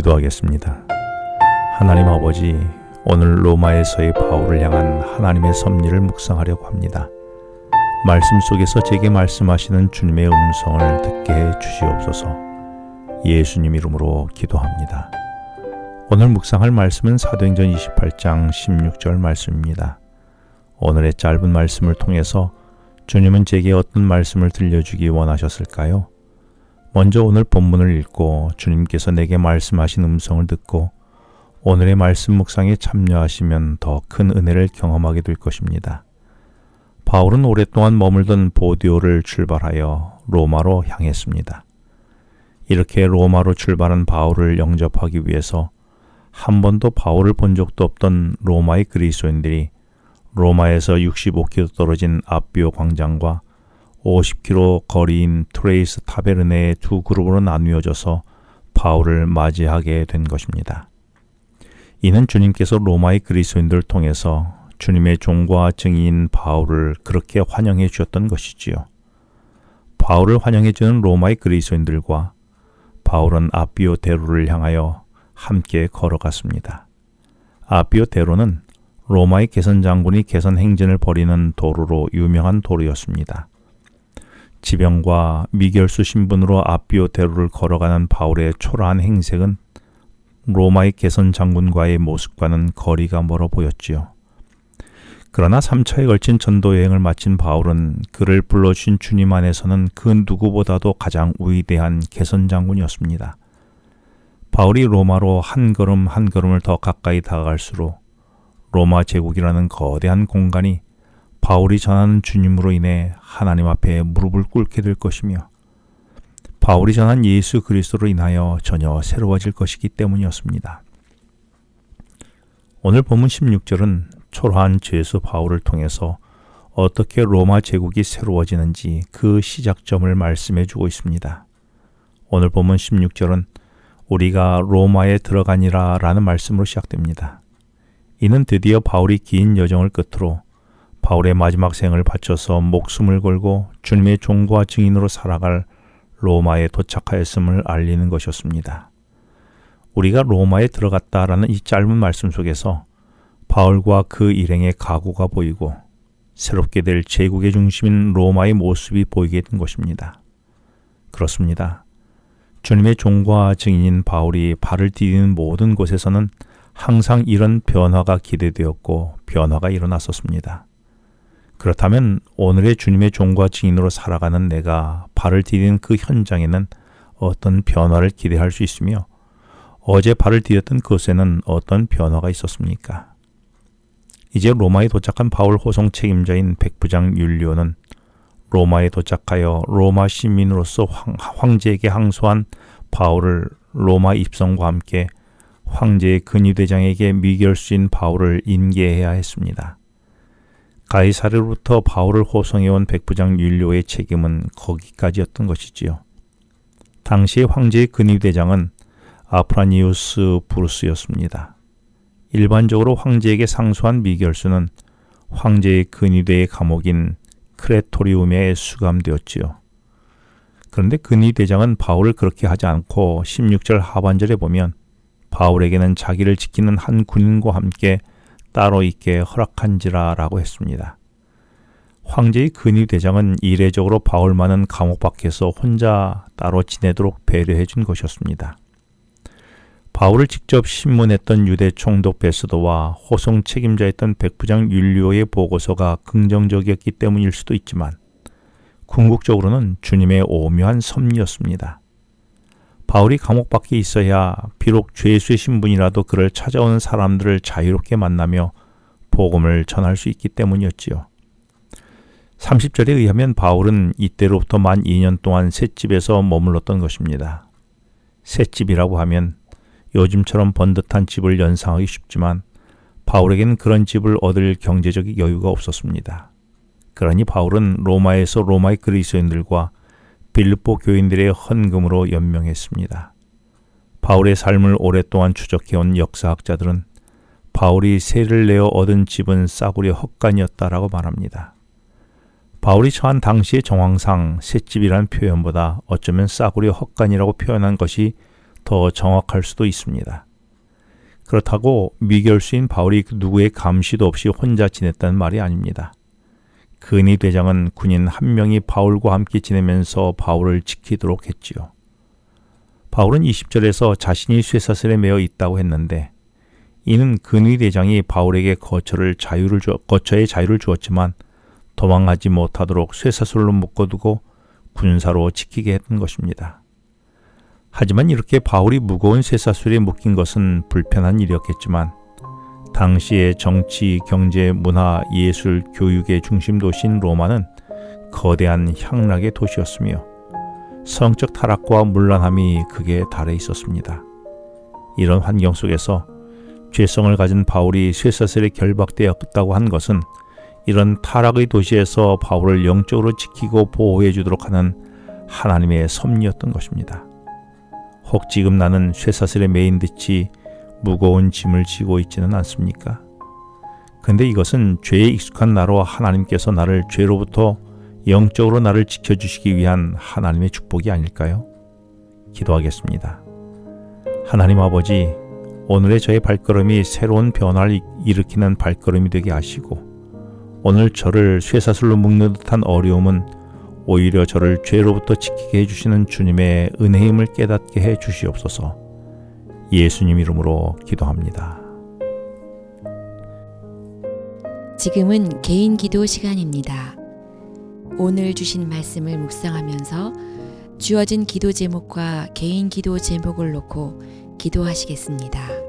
기도하겠습니다. 하나님 아버지, 오늘 로마에서의 바울을 향한 하나님의 섭리를 묵상하려고 합니다. 말씀 속에서 제게 말씀하시는 주님의 음성을 듣게 해 주시옵소서. 예수님 이름으로 기도합니다. 오늘 묵상할 말씀은 사도행전 28장 16절 말씀입니다. 오늘의 짧은 말씀을 통해서 주님은 제게 어떤 말씀을 들려주기 원하셨을까요? 먼저 오늘 본문을 읽고 주님께서 내게 말씀하신 음성을 듣고 오늘의 말씀 묵상에 참여하시면 더 큰 은혜를 경험하게 될 것입니다. 바울은 오랫동안 머물던 보디오를 출발하여 로마로 향했습니다. 이렇게 로마로 출발한 바울을 영접하기 위해서 한 번도 바울을 본 적도 없던 로마의 그리스도인들이 로마에서 65km 떨어진 아비오 광장과 50km 거리인 트레이스 타베르네의 두 그룹으로 나누어져서 바울을 맞이하게 된 것입니다. 이는 주님께서 로마의 그리스도인들을 통해서 주님의 종과 증인인 바울을 그렇게 환영해 주셨던 것이지요. 바울을 환영해 주는 로마의 그리스도인들과 바울은 아비오 대로를 향하여 함께 걸어갔습니다. 아비오 대로는 로마의 개선 장군이 개선 행진을 벌이는 도로로 유명한 도로였습니다. 지병과 미결수 신분으로 아비오 대로를 걸어가는 바울의 초라한 행색은 로마의 개선 장군과의 모습과는 거리가 멀어 보였지요. 그러나 3차에 걸친 전도 여행을 마친 바울은 그를 불러주신 주님 안에서는 그 누구보다도 가장 위대한 개선 장군이었습니다. 바울이 로마로 한 걸음 한 걸음을 더 가까이 다가갈수록 로마 제국이라는 거대한 공간이 바울이 전하는 주님으로 인해 하나님 앞에 무릎을 꿇게 될 것이며 바울이 전한 예수 그리스도로 인하여 전혀 새로워질 것이기 때문이었습니다. 오늘 본문 16절은 초라한 죄수 바울을 통해서 어떻게 로마 제국이 새로워지는지 그 시작점을 말씀해 주고 있습니다. 오늘 본문 16절은 우리가 로마에 들어가니라 라는 말씀으로 시작됩니다. 이는 드디어 바울이 긴 여정을 끝으로 바울의 마지막 생을 바쳐서 목숨을 걸고 주님의 종과 증인으로 살아갈 로마에 도착하였음을 알리는 것이었습니다. 우리가 로마에 들어갔다라는 이 짧은 말씀 속에서 바울과 그 일행의 각오가 보이고 새롭게 될 제국의 중심인 로마의 모습이 보이게 된 것입니다. 그렇습니다. 주님의 종과 증인인 바울이 발을 디디는 모든 곳에서는 항상 이런 변화가 기대되었고 변화가 일어났었습니다. 그렇다면 오늘의 주님의 종과 증인으로 살아가는 내가 발을 디디는 그 현장에는 어떤 변화를 기대할 수 있으며 어제 발을 디뎠던 그곳에는 어떤 변화가 있었습니까? 이제 로마에 도착한 바울 호송 책임자인 백부장 율리오는 로마에 도착하여 로마 시민으로서 황제에게 항소한 바울을 로마 입성과 함께 황제의 근위대장에게 미결수인 바울을 인계해야 했습니다. 가이사르로부터 바울을 호송해온 백부장 율리오의 책임은 거기까지였던 것이지요. 당시 황제의 근위대장은 아프라니우스 부루스였습니다. 일반적으로 황제에게 상소한 미결수는 황제의 근위대의 감옥인 크레토리움에 수감되었지요. 그런데 근위대장은 바울을 그렇게 하지 않고 16절 하반절에 보면 바울에게는 자기를 지키는 한 군인과 함께 따로 있게 허락한지라 라고 했습니다. 황제의 근위대장은 이례적으로 바울만은 감옥 밖에서 혼자 따로 지내도록 배려해 준 것이었습니다. 바울을 직접 신문했던 유대 총독 베스도와 호송 책임자였던 백부장 율리오의 보고서가 긍정적이었기 때문일 수도 있지만 궁극적으로는 주님의 오묘한 섭리였습니다. 바울이 감옥 밖에 있어야 비록 죄수의 신분이라도 그를 찾아오는 사람들을 자유롭게 만나며 복음을 전할 수 있기 때문이었지요. 30절에 의하면 바울은 이때로부터 만 2년 동안 셋집에서 머물렀던 것입니다. 셋집이라고 하면 요즘처럼 번듯한 집을 연상하기 쉽지만 바울에게는 그런 집을 얻을 경제적 여유가 없었습니다. 그러니 바울은 로마에서 로마의 그리스도인들과 빌립보 교인들의 헌금으로 연명했습니다. 바울의 삶을 오랫동안 추적해온 역사학자들은 바울이 세를 내어 얻은 집은 싸구려 헛간이었다라고 말합니다. 바울이 처한 당시의 정황상 셋집이라는 표현보다 어쩌면 싸구려 헛간이라고 표현한 것이 더 정확할 수도 있습니다. 그렇다고 미결수인 바울이 누구의 감시도 없이 혼자 지냈다는 말이 아닙니다. 근위 대장은 군인 한 명이 바울과 함께 지내면서 바울을 지키도록 했지요. 바울은 20절에서 자신이 쇠사슬에 매어 있다고 했는데 이는 근위 대장이 바울에게 거처의 자유를 주었지만 도망하지 못하도록 쇠사슬로 묶어두고 군사로 지키게 했던 것입니다. 하지만 이렇게 바울이 무거운 쇠사슬에 묶인 것은 불편한 일이었겠지만 당시의 정치, 경제, 문화, 예술, 교육의 중심 도시인 로마는 거대한 향락의 도시였으며 성적 타락과 문란함이 극에 달해 있었습니다. 이런 환경 속에서 죄성을 가진 바울이 쇠사슬에 결박되었다고 한 것은 이런 타락의 도시에서 바울을 영적으로 지키고 보호해 주도록 하는 하나님의 섭리였던 것입니다. 혹 지금 나는 쇠사슬에 매인 듯이 무거운 짐을 지고 있지는 않습니까? 근데 이것은 죄에 익숙한 나로 하나님께서 나를 죄로부터 영적으로 나를 지켜주시기 위한 하나님의 축복이 아닐까요? 기도하겠습니다. 하나님 아버지, 오늘의 저의 발걸음이 새로운 변화를 일으키는 발걸음이 되게 하시고 오늘 저를 쇠사슬로 묶는 듯한 어려움은 오히려 저를 죄로부터 지키게 해주시는 주님의 은혜임을 깨닫게 해 주시옵소서. 예수님 이름으로 기도합니다. 지금은 개인 기도 시간입니다. 오늘 주신 말씀을 묵상하면서 주어진 기도 제목과 개인 기도 제목을 놓고 기도하시겠습니다.